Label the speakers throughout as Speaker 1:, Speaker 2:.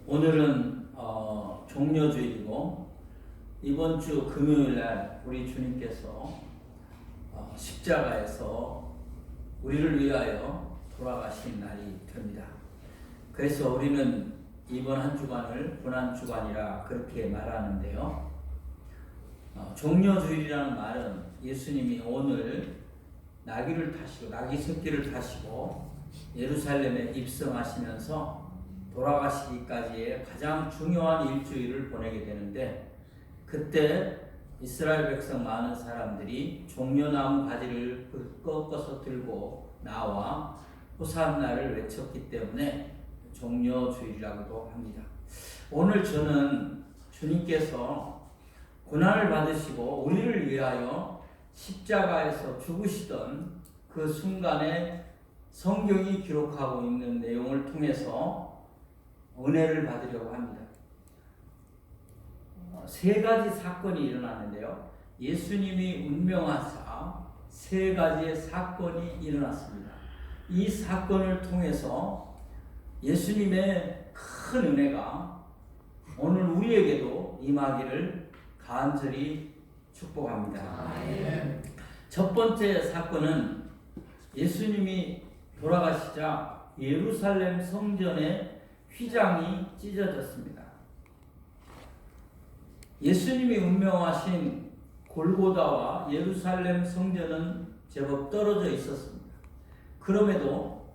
Speaker 1: 오늘은 종려주일이고 이번 주 금요일 날 우리 주님께서 십자가에서 우리를 위하여 돌아가신 날이 됩니다. 그래서 우리는 이번 한 주간을 고난주간이라 그렇게 말하는데요. 종려주일이라는 말은 예수님이 오늘 나귀 새끼를 타시고 예루살렘에 입성하시면서 돌아가시기까지의 가장 중요한 일주일을 보내게 되는데, 그때 이스라엘 백성 많은 사람들이 종려나무 가지를 꺾어서 들고 나와 호산나를 외쳤기 때문에 종려주일이라고도 합니다. 오늘 저는 주님께서 고난을 받으시고 우리를 위하여 십자가에서 죽으시던 그 순간에 성경이 기록하고 있는 내용을 통해서 은혜를 받으려고 합니다. 세 가지 사건이 일어났는데요. 예수님이 운명하사 세 가지의 사건이 일어났습니다. 이 사건을 통해서 예수님의 큰 은혜가 오늘 우리에게도 임하기를 간절히 축복합니다. 첫 번째 사건은 예수님이 돌아가시자 예루살렘 성전의 휘장이 찢어졌습니다. 예수님이 운명하신 골고다와 예루살렘 성전은 제법 떨어져 있었습니다. 그럼에도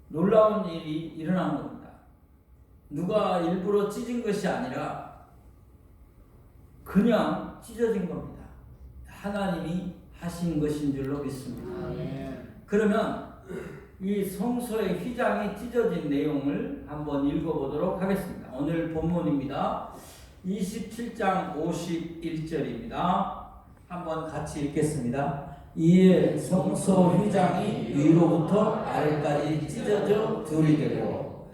Speaker 1: 놀라운 일이 일어난 겁니다. 누가 일부러 찢은 것이 아니라 그냥 찢어진 겁니다. 하나님이 하신 것인 줄로 믿습니다. 그러면 이 성소의 휘장이 찢어진 내용을 한번 읽어보도록 하겠습니다. 오늘 본문입니다. 27장 51절입니다. 한번 같이 읽겠습니다. 이에 성소 휘장이 위로부터 아래까지 찢어져 둘이 되고,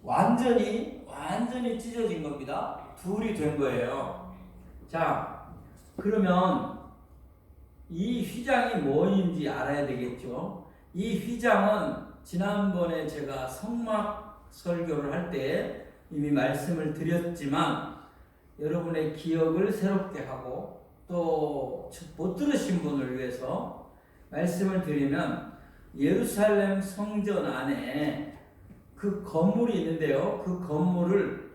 Speaker 1: 완전히 찢어진 겁니다. 둘이 된 거예요. 자, 그러면 이 휘장이 뭐인지 알아야 되겠죠. 이 휘장은 지난번에 제가 성막 설교를 할 때 이미 말씀을 드렸지만, 여러분의 기억을 새롭게 하고 또 못 들으신 분을 위해서 말씀을 드리면, 예루살렘 성전 안에 그 건물이 있는데요. 그 건물을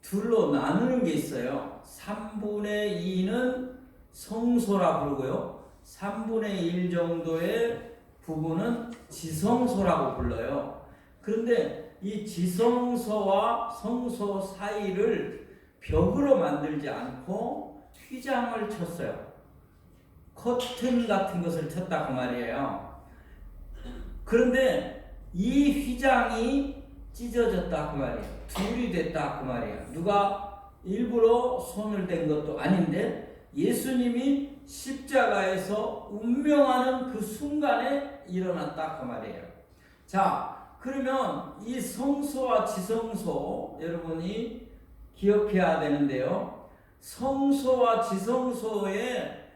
Speaker 1: 둘로 나누는 게 있어요. 3분의 2는 성소라 부르고요, 3분의 1 정도의 부분은 지성소라고 불러요. 그런데 이 지성소와 성소 사이를 벽으로 만들지 않고 휘장을 쳤어요. 커튼 같은 것을 쳤다 그 말이에요. 그런데 이 휘장이 찢어졌다 그 말이에요. 둘이 됐다 그 말이에요. 누가 일부러 손을 댄 것도 아닌데 예수님이 십자가에서 운명하는 그 순간에 일어났다 그 말이에요. 자, 그러면 이 성소와 지성소 여러분이 기억해야 되는데요. 성소와 지성소에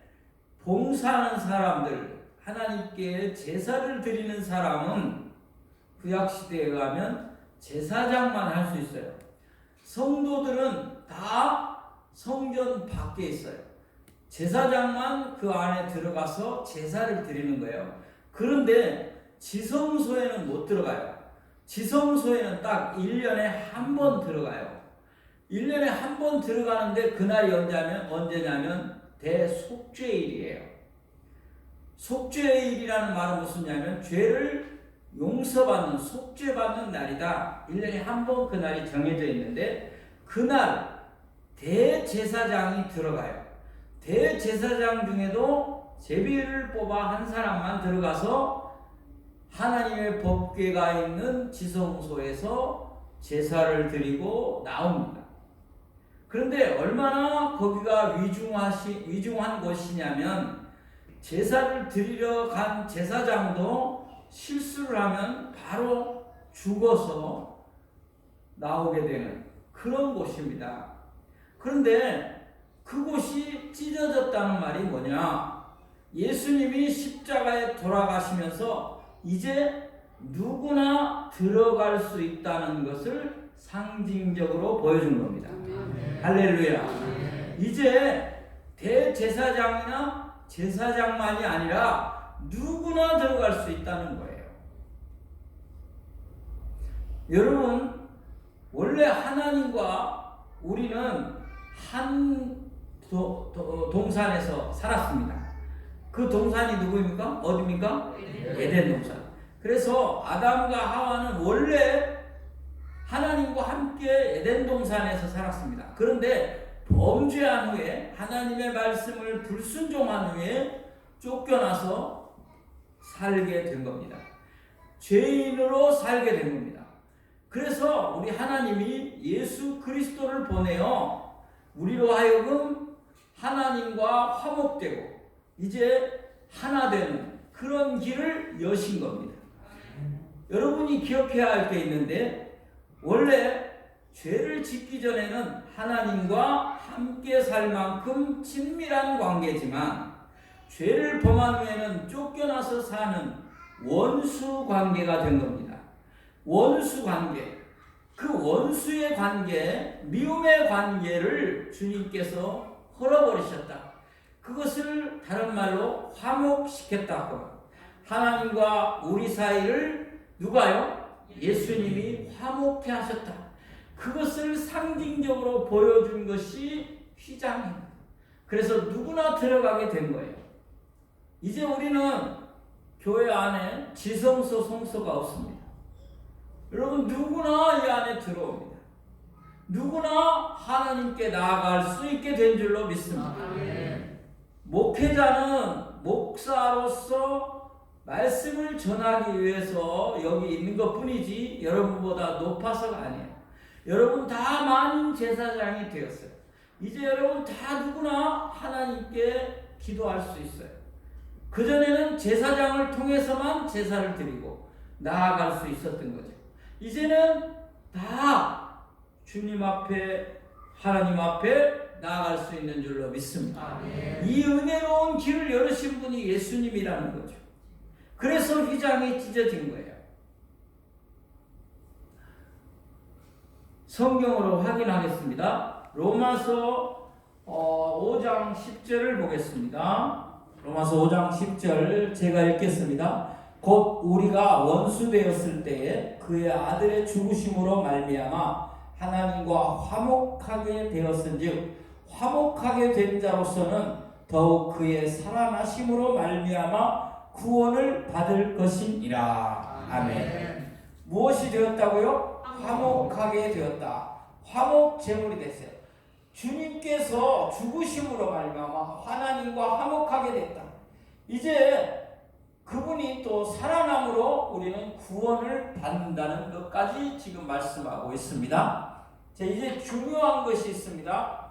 Speaker 1: 봉사하는 사람들, 하나님께 제사를 드리는 사람은 구약시대에 가면 제사장만 할 수 있어요. 성도들은 다 성전 밖에 있어요. 제사장만 그 안에 들어가서 제사를 드리는 거예요. 그런데 지성소에는 못 들어가요. 지성소에는 딱 1년에 한 번 들어가요. 1년에 한 번 들어가는데 그날이 언제냐면 대속죄일이에요. 속죄일이라는 말은 무슨냐면 죄를 용서받는, 속죄받는 날이다. 1년에 한 번 그날이 정해져 있는데, 그날 대제사장이 들어가요. 대제사장 중에도 제비를 뽑아 한 사람만 들어가서 하나님의 법궤가 있는 지성소에서 제사를 드리고 나옵니다. 그런데 얼마나 거기가 위중한 곳이냐면, 제사를 드리러 간 제사장도 실수를 하면 바로 죽어서 나오게 되는 그런 곳입니다. 그런데 그곳이 찢어졌다는 말이 뭐냐? 예수님이 십자가에 돌아가시면서 이제 누구나 들어갈 수 있다는 것을 상징적으로 보여준 겁니다.
Speaker 2: 아멘.
Speaker 1: 할렐루야.
Speaker 2: 아멘.
Speaker 1: 이제 대제사장이나 제사장만이 아니라 누구나 들어갈 수 있다는 거예요. 여러분, 원래 하나님과 우리는 한 동산에서 살았습니다. 그 동산이 누구입니까? 어디입니까? 에덴 동산. 그래서 아담과 하와는 원래 하나님과 함께 에덴 동산에서 살았습니다. 그런데 범죄한 후에 하나님의 말씀을 불순종한 후에 쫓겨나서 살게 된 겁니다. 죄인으로 살게 된 겁니다. 그래서 우리 하나님이 예수 그리스도를 보내어 우리로 하여금 하나님과 화목되고 이제 하나 되는 그런 길을 여신 겁니다. 여러분이 기억해야 할 게 있는데, 원래 죄를 짓기 전에는 하나님과 함께 살 만큼 친밀한 관계지만 죄를 범한 후에는 쫓겨나서 사는 원수 관계가 된 겁니다. 원수 관계. 그 원수의 관계, 미움의 관계를 주님께서 헐어버리셨다. 그것을 다른 말로 화목시켰다고. 하나님과 우리 사이를 누가요? 예수님이 화목케 하셨다. 그것을 상징적으로 보여준 것이 휘장입니다. 그래서 누구나 들어가게 된 거예요. 이제 우리는 교회 안에 지성소, 성소가 없습니다. 여러분, 누구나 이 안에 들어옵니다. 누구나 하나님께 나아갈 수 있게 된 줄로 믿습니다. 목회자는 목사로서 말씀을 전하기 위해서 여기 있는 것 뿐이지 여러분보다 높아서가 아니에요. 여러분 다 만인 제사장이 되었어요. 이제 여러분 다 누구나 하나님께 기도할 수 있어요. 그전에는 제사장을 통해서만 제사를 드리고 나아갈 수 있었던 거죠. 이제는 다 주님 앞에, 하나님 앞에 나아갈 수 있는 줄로 믿습니다.
Speaker 2: 아멘.
Speaker 1: 이 은혜로운 길을 열으신 분이 예수님이라는 거죠. 그래서 휘장이 찢어진 거예요. 성경으로 확인하겠습니다. 로마서 5장 10절을 보겠습니다. 로마서 5장 10절 제가 읽겠습니다. 곧 우리가 원수 되었을 때에 그의 아들의 죽으심으로 말미암아 하나님과 화목하게 되었은즉 화목하게 된 자로서는 더욱 그의 살아나심으로 말미암아 구원을 받을 것이니라. 아멘. 무엇이 되었다고요? 화목하게 되었다. 화목 제물이 됐어요. 주님께서 죽으심으로 말미암아 하나님과 화목하게 됐다. 이제 그분이 또 살아남으로 우리는 구원을 받는다는 것까지 지금 말씀하고 있습니다. 자, 이제 중요한 것이 있습니다.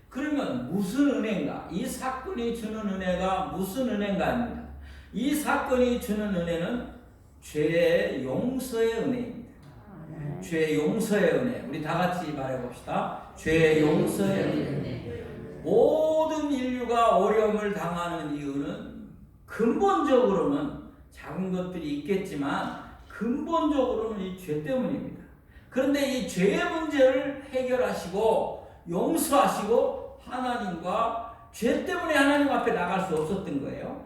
Speaker 1: 그러면 무슨 은혜인가? 이 사건이 주는 은혜가 무슨 은혜인가입니다. 이 사건이 주는 은혜는 죄의 용서의 은혜입니다. 죄의 용서의 은혜. 우리 다 같이 말해봅시다. 죄의 용서의 은혜. 모든 인류가 어려움을 당하는 이유는 근본적으로는 작은 것들이 있겠지만 근본적으로는 이 죄 때문입니다. 그런데 이 죄의 문제를 해결하시고 용서하시고 하나님과 죄 때문에 하나님 앞에 나갈 수 없었던 거예요.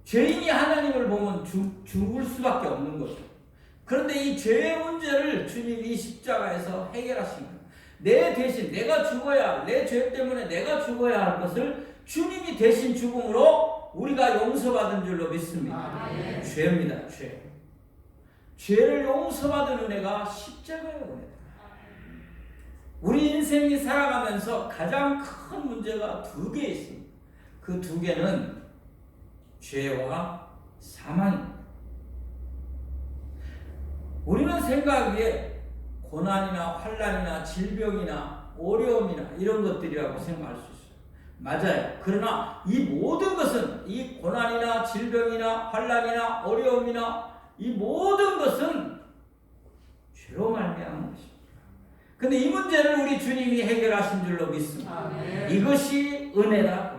Speaker 1: 죄인이 하나님을 보면 죽을 수밖에 없는 거죠. 그런데 이 죄의 문제를 주님이 십자가에서 해결하신 거예요. 내 대신 내가 죽어야, 내 죄 때문에 내가 죽어야 할 것을 주님이 대신 죽음으로 우리가 용서받은 줄로 믿습니다. 죄입니다. 죄. 죄를 용서받은 은혜가 십자가의 은혜다. 우리 인생이 살아가면서 가장 큰 문제가 두 개 있습니다. 그 두 개는 죄와 사망입니다. 우리는 생각하기에 고난이나 환난이나 질병이나 어려움이나 이런 것들이라고 생각할 수 있어요. 맞아요. 그러나 이 모든 것은, 이 고난이나 질병이나 환난이나 어려움이나 이 모든 것은 죄로 말미암은 것입니다. 근데 이 문제를 우리 주님이 해결하신 줄로 믿습니다. 아멘. 이것이 은혜다.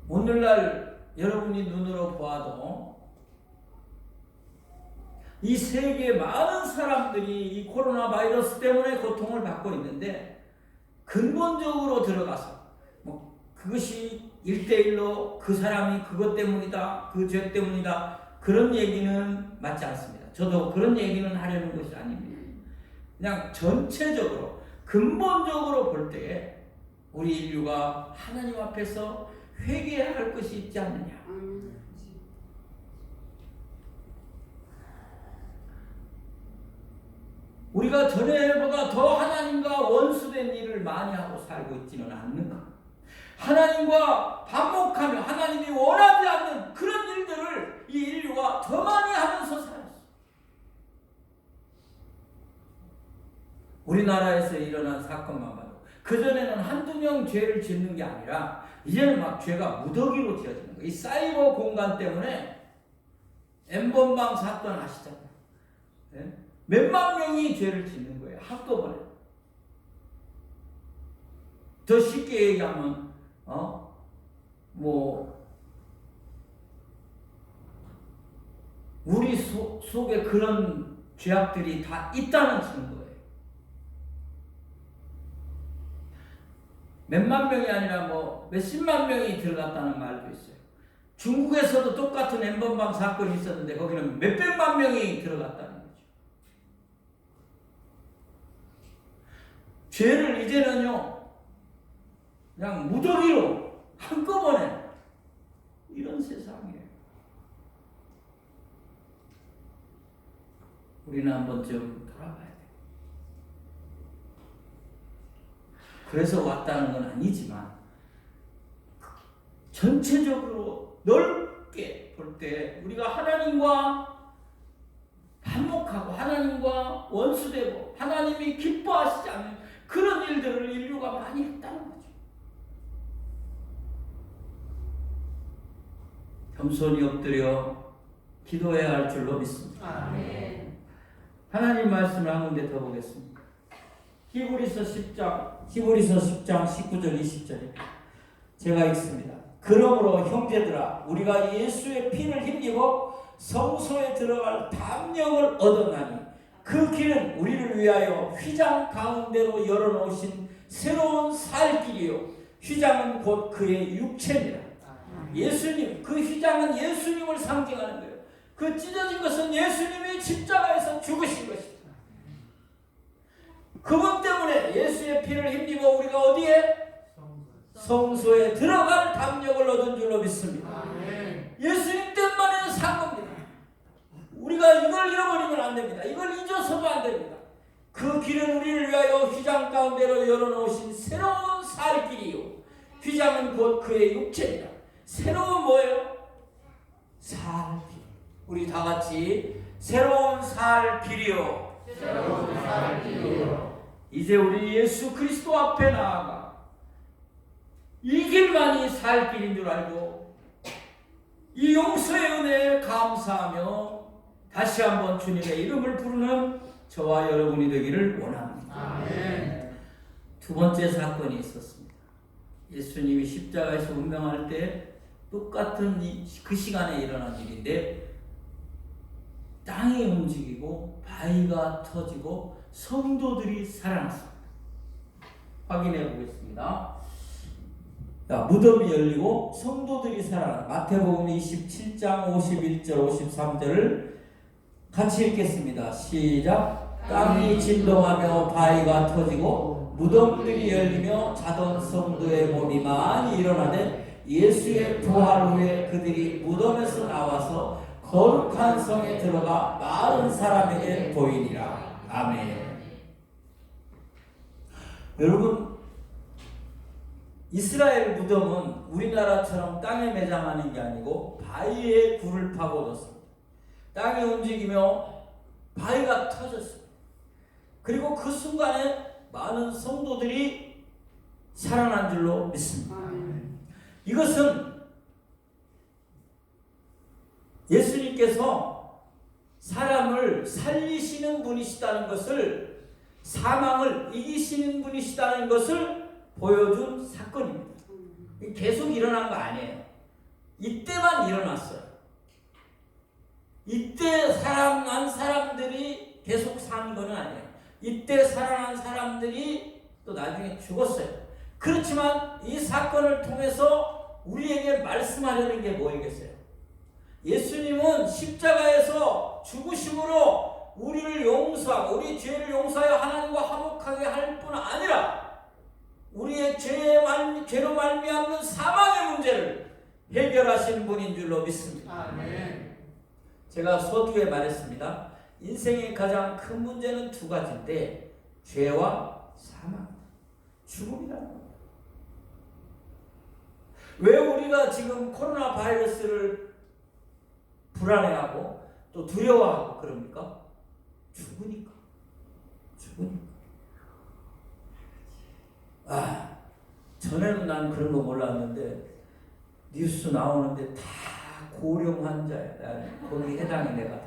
Speaker 1: 오늘날 여러분이 눈으로 보아도 이 세계 많은 사람들이 이 코로나 바이러스 때문에 고통을 받고 있는데 근본적으로 들어가서 뭐 그것이 1대1로 그 사람이 그것 때문이다, 그 죄 때문이다, 그런 얘기는 맞지 않습니다. 저도 그런 얘기는 하려는 것이 아닙니다. 그냥 전체적으로 근본적으로 볼 때에 우리 인류가 하나님 앞에서 회개해야 할 것이 있지 않느냐. 우리가 전에보다 더 하나님과 원수된 일을 많이 하고 살고 있지는 않는가? 하나님과 반목하며 하나님이 원하지 않는 그런 일들을 이 인류가 더 많이 하면서 살았어. 우리나라에서 일어난 사건만 봐도 그전에는 한두 명 죄를 짓는 게 아니라 이제는 막 죄가 무더기로 지어지는 거예요. 이 사이버 공간 때문에 N번방 사건 아시잖아요. 네? 몇만 명이 죄를 짓는 거예요. 한꺼번에. 더 쉽게 얘기하면 우리 속에 그런 죄악들이 다 있다는 증거예요. 몇만 명이 아니라 몇십만 명이 들어갔다는 말도 있어요. 중국에서도 똑같은 N번방 사건이 있었는데 거기는 몇백만 명이 들어갔다는 거죠. 죄를 이제는요 그냥 무더기로 한꺼번에 이런 세상이에요. 우리는 한번 좀 돌아봐야 돼요. 그래서 왔다는 건 아니지만 전체적으로 넓게 볼 때 우리가 하나님과 반목하고 하나님과 원수되고 하나님이 기뻐하시지 않는 그런 일들을 인류가 많이 했다는 거죠. 겸손히 엎드려 기도해야 할 줄로 믿습니다.
Speaker 2: 아멘.
Speaker 1: 하나님 말씀을 한 군데 더 보겠습니다. 히브리서 10장 19절 20절에 제가 읽습니다. 그러므로 형제들아 우리가 예수의 피를 힘입어 성소에 들어갈 담력을 얻었나니 그 길은 우리를 위하여 휘장 가운데로 열어놓으신 새로운 살 길이요 휘장은 곧 그의 육체니라. 예수님, 그 휘장은 예수님을 상징하는 거예요. 그 찢어진 것은 예수님이 십자가에서 죽으신 것입니다. 그분 때문에 예수의 피를 힘입어 우리가 어디에? 성소에 들어갈 담력을 얻은 줄로 믿습니다. 예수님 때문에 산 겁니다. 우리가 이걸 잃어버리면 안 됩니다. 이걸 잊어서도 안 됩니다. 그 길은 우리를 위하여 휘장 가운데로 열어놓으신 새로운 살 길이요 휘장은 곧 그의 육체니라. 새로운 뭐예요? 살 길. 우리 다 같이 새로운 살 길이요.
Speaker 2: 새로운 살 길이요.
Speaker 1: 이제 우리 예수 그리스도 앞에 나아가 이 길만이 살 길인 줄 알고 이 용서의 은혜에 감사하며 다시 한번 주님의 이름을 부르는 저와 여러분이 되기를 원합니다.
Speaker 2: 아멘.
Speaker 1: 두 번째 사건이 있었습니다. 예수님이 십자가에서 운명할 때 똑같은 그 시간에 일어난 일인데 땅이 움직이고 바위가 터지고 성도들이 살아났습니다. 확인해 보겠습니다. 무덤이 열리고 성도들이 살아나. 마태복음 27장 51절 53절을 같이 읽겠습니다. 시작. 땅이 진동하며 바위가 터지고 무덤들이 열리며 자던 성도의 몸이 많이 일어나되 예수의 부활 후에 그들이 무덤에서 나와서 거룩한 성에 들어가 많은 사람에게 보이니라. 아멘. 여러분, 이스라엘 무덤은 우리나라처럼 땅에 매장하는 게 아니고 바위에 굴을 파고 넣습니다. 땅이 움직이며 바위가 터졌습니다. 그리고 그 순간에 많은 성도들이 살아난 줄로 믿습니다. 이것은 예수님께서 사람을 살리시는 분이시다는 것을, 사망을 이기시는 분이시다는 것을 보여준 사건입니다. 계속 일어난 거 아니에요. 이때만 일어났어요. 이때 난 사람 사람들이 계속 산 거는 아니에요. 이때 살아난 사람들이 또 나중에 죽었어요. 그렇지만 이 사건을 통해서 우리에게 말씀하려는 게 뭐이겠어요? 예수님은 십자가에서 죽으심으로 우리를 용서하고 우리 죄를 용서하여 하나님과 화목하게 할 뿐 아니라 우리의 죄로 말미암는 사망의 문제를 해결하신 분인 줄로 믿습니다.
Speaker 2: 아멘.
Speaker 1: 제가 서두에 말했습니다. 인생의 가장 큰 문제는 두 가지인데 죄와 사망, 죽음이라는 겁니다. 왜 우리가 지금 코로나 바이러스를 불안해하고 또 두려워하고 그럽니까? 죽으니까. 전에는 난 그런 거 몰랐는데 뉴스 나오는데 다 고령 환자야. 난 거기 해당이 내가.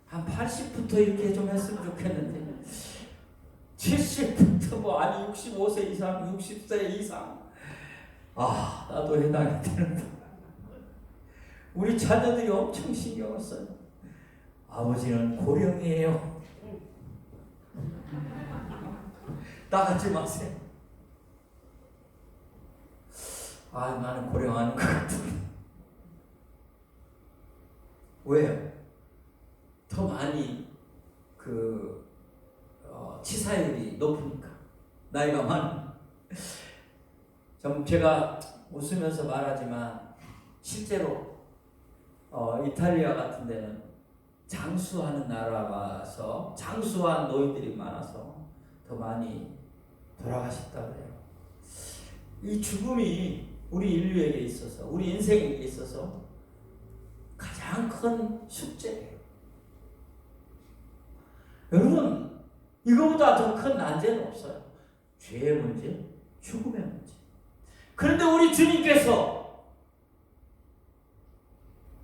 Speaker 1: 한 80부터 이렇게 좀 했으면 좋겠는데 70부터 뭐 아니 65세 이상, 60세 이상 나도 해당이 되는데 우리 자녀들이 엄청 신경을 써요. 아버지는 고령이에요. 나가지 마세요. 나는 고령하는 것 같은데. 왜요? 더 많이 치사율이 높으니까. 나이가 많으니까. 제가 웃으면서 말하지만 실제로 이탈리아 같은 데는 장수하는 나라라서 장수한 노인들이 많아서 더 많이 돌아가셨다고 해요. 이 죽음이 우리 인류에게 있어서 우리 인생에게 있어서 가장 큰 숙제예요. 여러분 이거보다 더 큰 난제는 없어요. 죄의 문제, 죽음의 문제. 그런데 우리 주님께서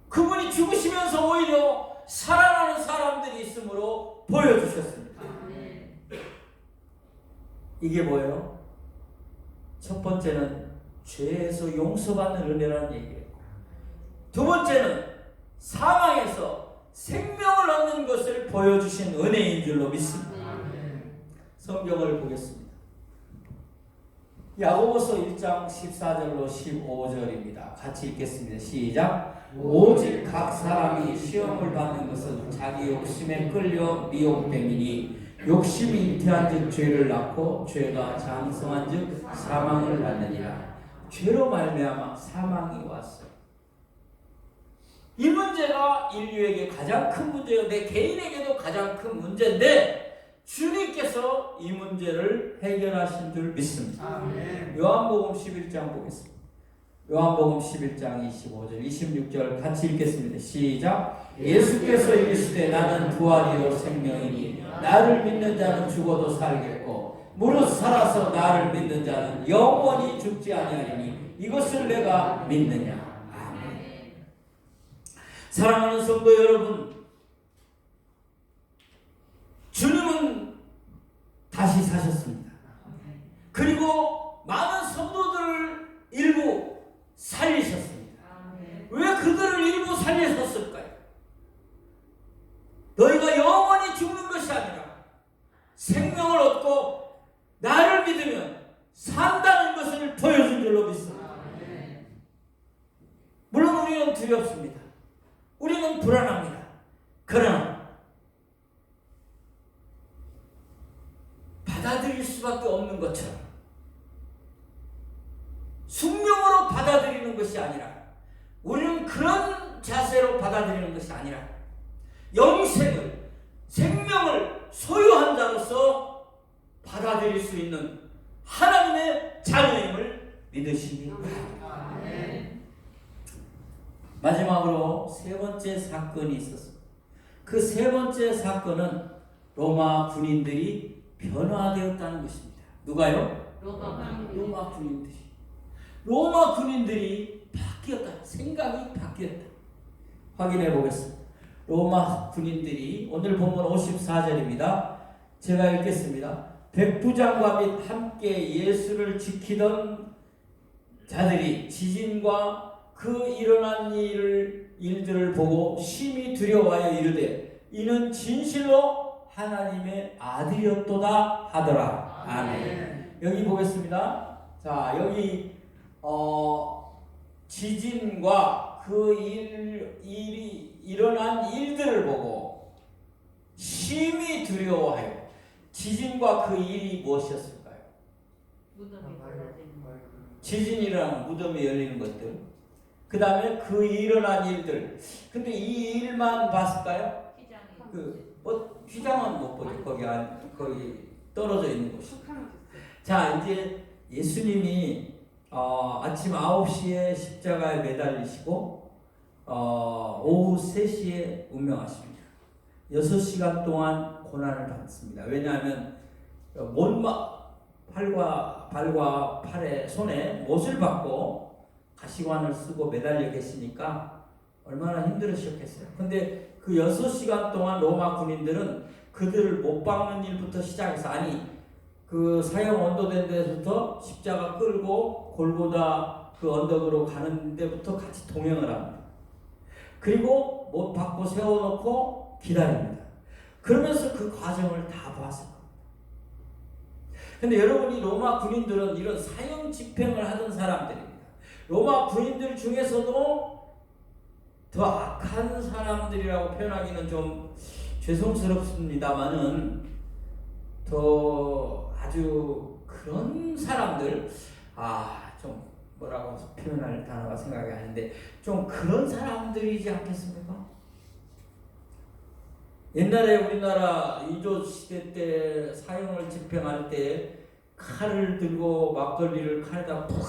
Speaker 1: 그분이 죽으시면서 오히려 살아나는 사람들이 있으므로 보여주셨습니다. 이게 뭐예요? 첫 번째는 죄에서 용서받는 은혜라는 얘기예요. 두 번째는 사망에서 생명을 얻는 것을 보여주신 은혜인 줄로 믿습니다. 성경을 보겠습니다. 야고보서 1장 14절로 15절입니다. 같이 읽겠습니다. 시작. 오직 각 사람이 시험을 받는 것은 자기 욕심에 끌려 미혹됨이니 욕심이 잉태한 즉 죄를 낳고 죄가 장성한 즉 사망을 낳느니라. 죄로 말미암아 사망이 왔어요. 이 문제가 인류에게 가장 큰 문제요. 내 개인에게도 가장 큰 문제인데 주님께서 이 문제를 해결하신 줄 믿습니다.
Speaker 2: 아멘.
Speaker 1: 요한복음 11장 보겠습니다. 요한복음 11장 25절 26절 같이 읽겠습니다. 시작. 예수께서 이르시되 나는 부활이요 생명이니 나를 믿는 자는 죽어도 살겠고 무릇 살아서 나를 믿는 자는 영원히 죽지 아니하리니 이것을 내가 믿느냐. 아멘. 사랑하는 성도 여러분, 주님은 다시 사셨습니다. 그리고 많은 성도들을 일부 살리셨습니다. 왜 그들을 일부 살리셨을까요? 너희가 영원히 죽는 것이 아니라 생명을 얻고 나를 믿으면 산다는 것을 보여준 줄로 믿습니다. 물론 우리는 두렵습니다. 우리는 불안합니다. 그러나 받아들일 수밖에 없는 것처럼 숙명으로 받아들이는 것이 아니라 우리는 그런 자세로 받아들이는 것이 아니라 영생을 생명을 소유한 자로서 받아들일 수 있는 하나님의 자녀임을 믿으시기 바랍니다. 마지막으로 세 번째 사건이 있었습니다. 그 세 번째 사건은 로마 군인들이 변화되었다는 것입니다. 누가요? 로마 군인들이. 로마 군인들이 바뀌었다. 생각이 바뀌었다. 확인해 보겠습니다. 로마 군인들이 오늘 본문 54절입니다. 제가 읽겠습니다. 백부장과 및 함께 예수를 지키던 자들이 지진과 그 일어난 일들을 보고 심히 두려워하여 이르되 이는 진실로 하나님의 아들이었도다 하더라. 아멘. 여기 보겠습니다. 자, 여기 지진과 그 일이 일어난 일들을 보고 심히 두려워하여. 지진과 그 일이 무엇이었을까요?
Speaker 2: 무덤이 벌어지는 거.
Speaker 1: 지진이랑 무덤이 열리는 것들. 그 다음에 그 일어난 일들. 근데 이 일만 봤을까요? 휘장은 못 보죠. 거기 떨어져 있는 곳이. 자, 이제 예수님이 아침 9시에 십자가에 매달리시고 오후 3시에 운명하십니다. 6시간 동안 고난을 받습니다. 왜냐하면 발과 팔에 손에 못을 받고 가시관을 쓰고 매달려 계시니까 얼마나 힘들으셨겠어요. 근데 그 6시간 동안 로마 군인들은 그들을 못 박는 일부터 시작해서, 그 사형 언도된 데서부터 십자가 끌고 골고다 그 언덕으로 가는 데부터 같이 동행을 합니다. 그리고 못 박고 세워놓고 기다립니다. 그러면서 그 과정을 다 봤을 겁니다. 근데 여러분이 로마 군인들은 이런 사형 집행을 하던 사람들입니다. 로마 군인들 중에서도 더 악한 사람들이라고 표현하기는 좀 죄송스럽습니다만은 더 아주 그런 사람들, 좀 뭐라고 표현할 단어가 생각이 안 나는데 좀 그런 사람들이지 않겠습니까? 옛날에 우리나라 이조 시대 때 사형을 집행할 때 칼을 들고 막걸리를 칼에다 푹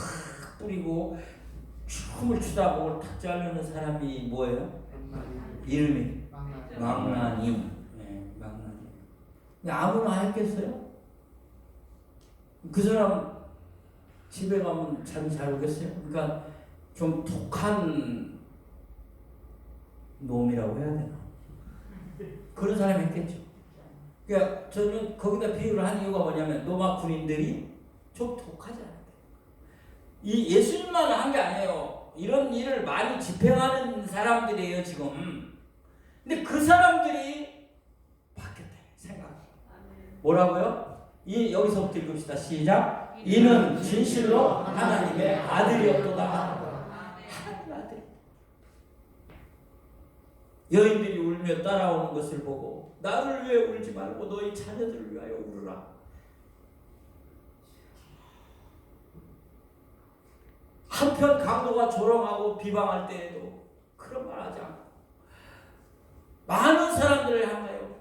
Speaker 1: 뿌리고 춤을 추다 목을 탁 자르는 사람이 뭐예요? 이름이 망나니. 네, 망나니. 아무나 했겠어요? 그 사람 집에 가면 잠이 잘 오겠어요? 그러니까 좀 독한 놈이라고 해야 되나? 그런 사람이 했겠죠. 그러니까 저는 거기다 비유를 한 이유가 뭐냐면 로마 군인들이 좀 독하지 않아요. 이 예수님만 한 게 아니에요. 이런 일을 많이 집행하는 사람들이에요 지금. 근데 그 사람들이 바뀌었다 생각. 뭐라고요? 여기서부터 읽읍시다. 시작. 이는 진실로 하나님의 아들이었도다. 하나님의 아들. 여인들이 울며 따라오는 것을 보고 나를 위해 울지 말고 너희 자녀들을 위하여 울으라. 한편 강도가 조롱하고 비방할 때에도 그런 말 하지 않고 많은 사람들을 향하여,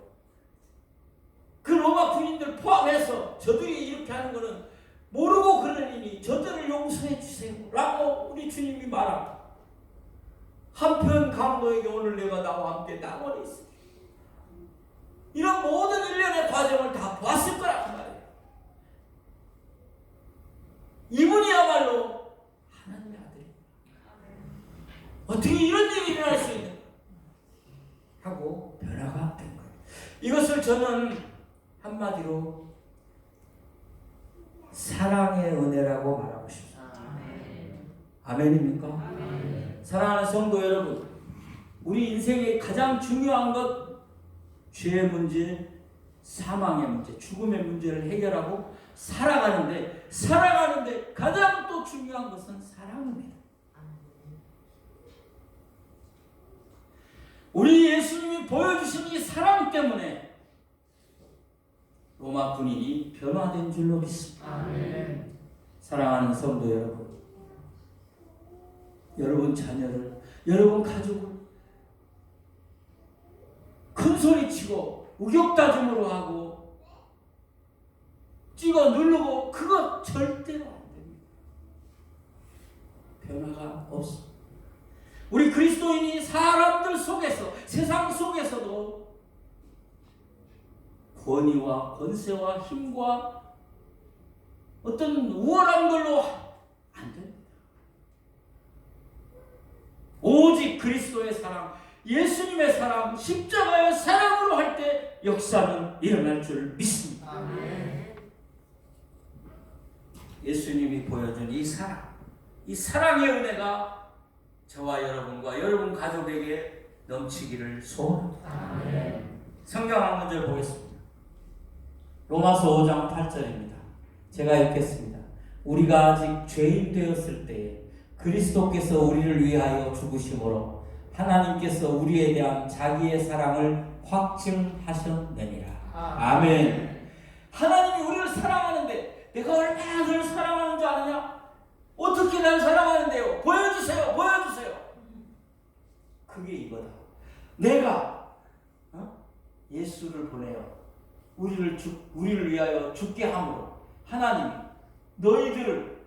Speaker 1: 그 로마 군인들 포함해서 저들이 이렇게 하는 것은 모르고 그러니 저들을 용서해 주세요 라고 우리 주님이 말합니다. 한편 강도에게 오늘 내가 나와 함께 낙원에 있으리. 이런 모든 일련의 과정을 다 보았을 거란 말이에요. 이분이야말로 하나님의 아들이. 어떻게 이런 일이 일어날 수 있는가 하고 변화가 된 거예요. 이것을 저는 한마디로 사랑의 은혜라고 말하고 싶습니다. 아멘입니까? 아멘. 사랑하는 성도 여러분, 우리 인생의 가장 중요한 것, 죄의 문제, 사망의 문제, 죽음의 문제를 해결하고 살아가는데 가장 또 중요한 것은 사랑입니다. 우리 예수님이 보여주신 이 사랑 때문에 로마 군인이 변화된 줄로 믿습니다. 아멘. 사랑하는 성도 여러분, 여러분 자녀를, 여러분 가족을 큰 소리치고 우격다짐으로 하고 찍어 누르고 그거 절대로 안 됩니다. 변화가 없습니다. 우리 그리스도인이 사람들 속에서, 세상 속에서도 권위와 권세와 힘과 어떤 우월한 걸로 안 됩니다. 오직 그리스도의 사랑, 예수님의 사랑, 십자가의 사랑으로 할 때 역사는 일어날 줄 믿습니다. 아멘. 예수님이 보여준 이 사랑, 이 사랑의 은혜가 저와 여러분과 여러분 가족에게 넘치기를 소원합니다. 성경 한 문절 보겠습니다. 로마서 5장 8절입니다. 제가 읽겠습니다. 우리가 아직 죄인 되었을 때에 그리스도께서 우리를 위하여 죽으심으로 하나님께서 우리에 대한 자기의 사랑을 확증하셨느니라. 아멘. 하나님이 우리를 사랑하는데 내가 얼마나 널 사랑하는 줄 아느냐? 어떻게 날 사랑하는데요? 보여주세요. 보여주세요. 그게 이거다. 내가 예수를 보내어 우리를 위하여 죽게 함으로 하나님이 너희들을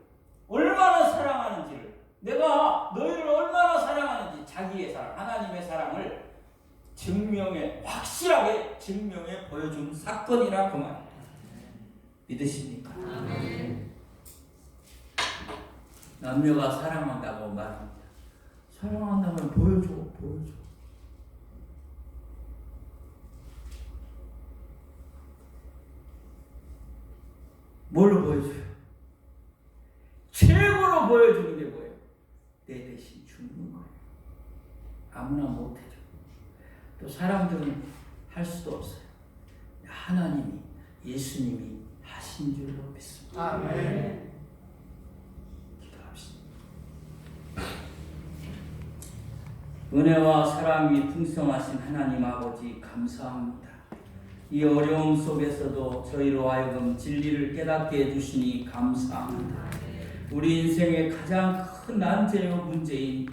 Speaker 1: 얼마나 사랑하는지를, 내가 너희를 얼마나 사랑하는지 자기의 사랑, 하나님의 사랑을 확실하게 증명해 보여준 사건이라 그 말입니다. 믿으십니까?
Speaker 2: 아멘.
Speaker 1: 남녀가 사랑한다고 말합니다. 사랑한다면 보여줘. 뭘로 보여줘요? 최고로 보여주는 게 뭐예요? 내 대신 죽는 거예요. 아무나 못해줘. 또 사람들은 할 수도 없어요. 하나님이, 예수님이 하신 줄로 믿습니다.
Speaker 2: 아멘.
Speaker 1: 기도합시다. 은혜와 사랑이 풍성하신 하나님 아버지 감사합니다. 이 어려움 속에서도 저희로 하여금 진리를 깨닫게 해주시니 감사합니다. 우리 인생의 가장 큰 난제와 문제인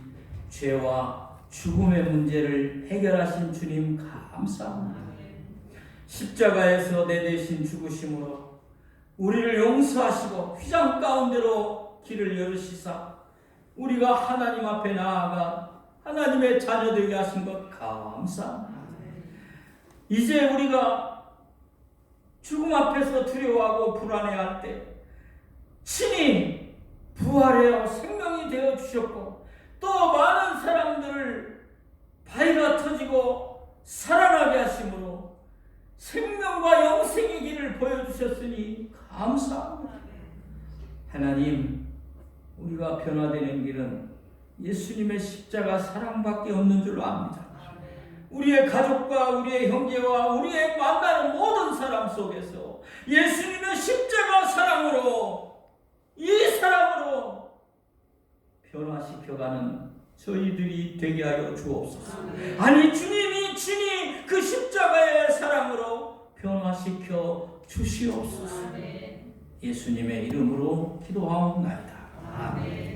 Speaker 1: 죄와 죽음의 문제를 해결하신 주님 감사합니다. 십자가에서 내 대신 죽으심으로 우리를 용서하시고 휘장 가운데로 길을 열으시사 우리가 하나님 앞에 나아가 하나님의 자녀되게 하신 것 감사합니다. 이제 우리가 죽음 앞에서 두려워하고 불안해할 때 친히 부활하여 생명이 되어 주셨고 또 많은 사람들을 바위가 터지고 살아나게 하심으로 생명과 영생의 길을 보여주셨으니 감사합니다. 하나님, 우리가 변화되는 길은 예수님의 십자가 사랑밖에 없는 줄로 압니다. 우리의 가족과 우리의 형제와 우리의 만나는 모든 사람 속에서 예수님의 십자가 사랑으로, 이 사랑으로 변화시켜가는 저희들이 되게 하여 주옵소서. 아니, 주님이 친히 그 십자가의 사랑으로 변화시켜 주시옵소서. 예수님의 이름으로 기도하옵나이다. 아멘.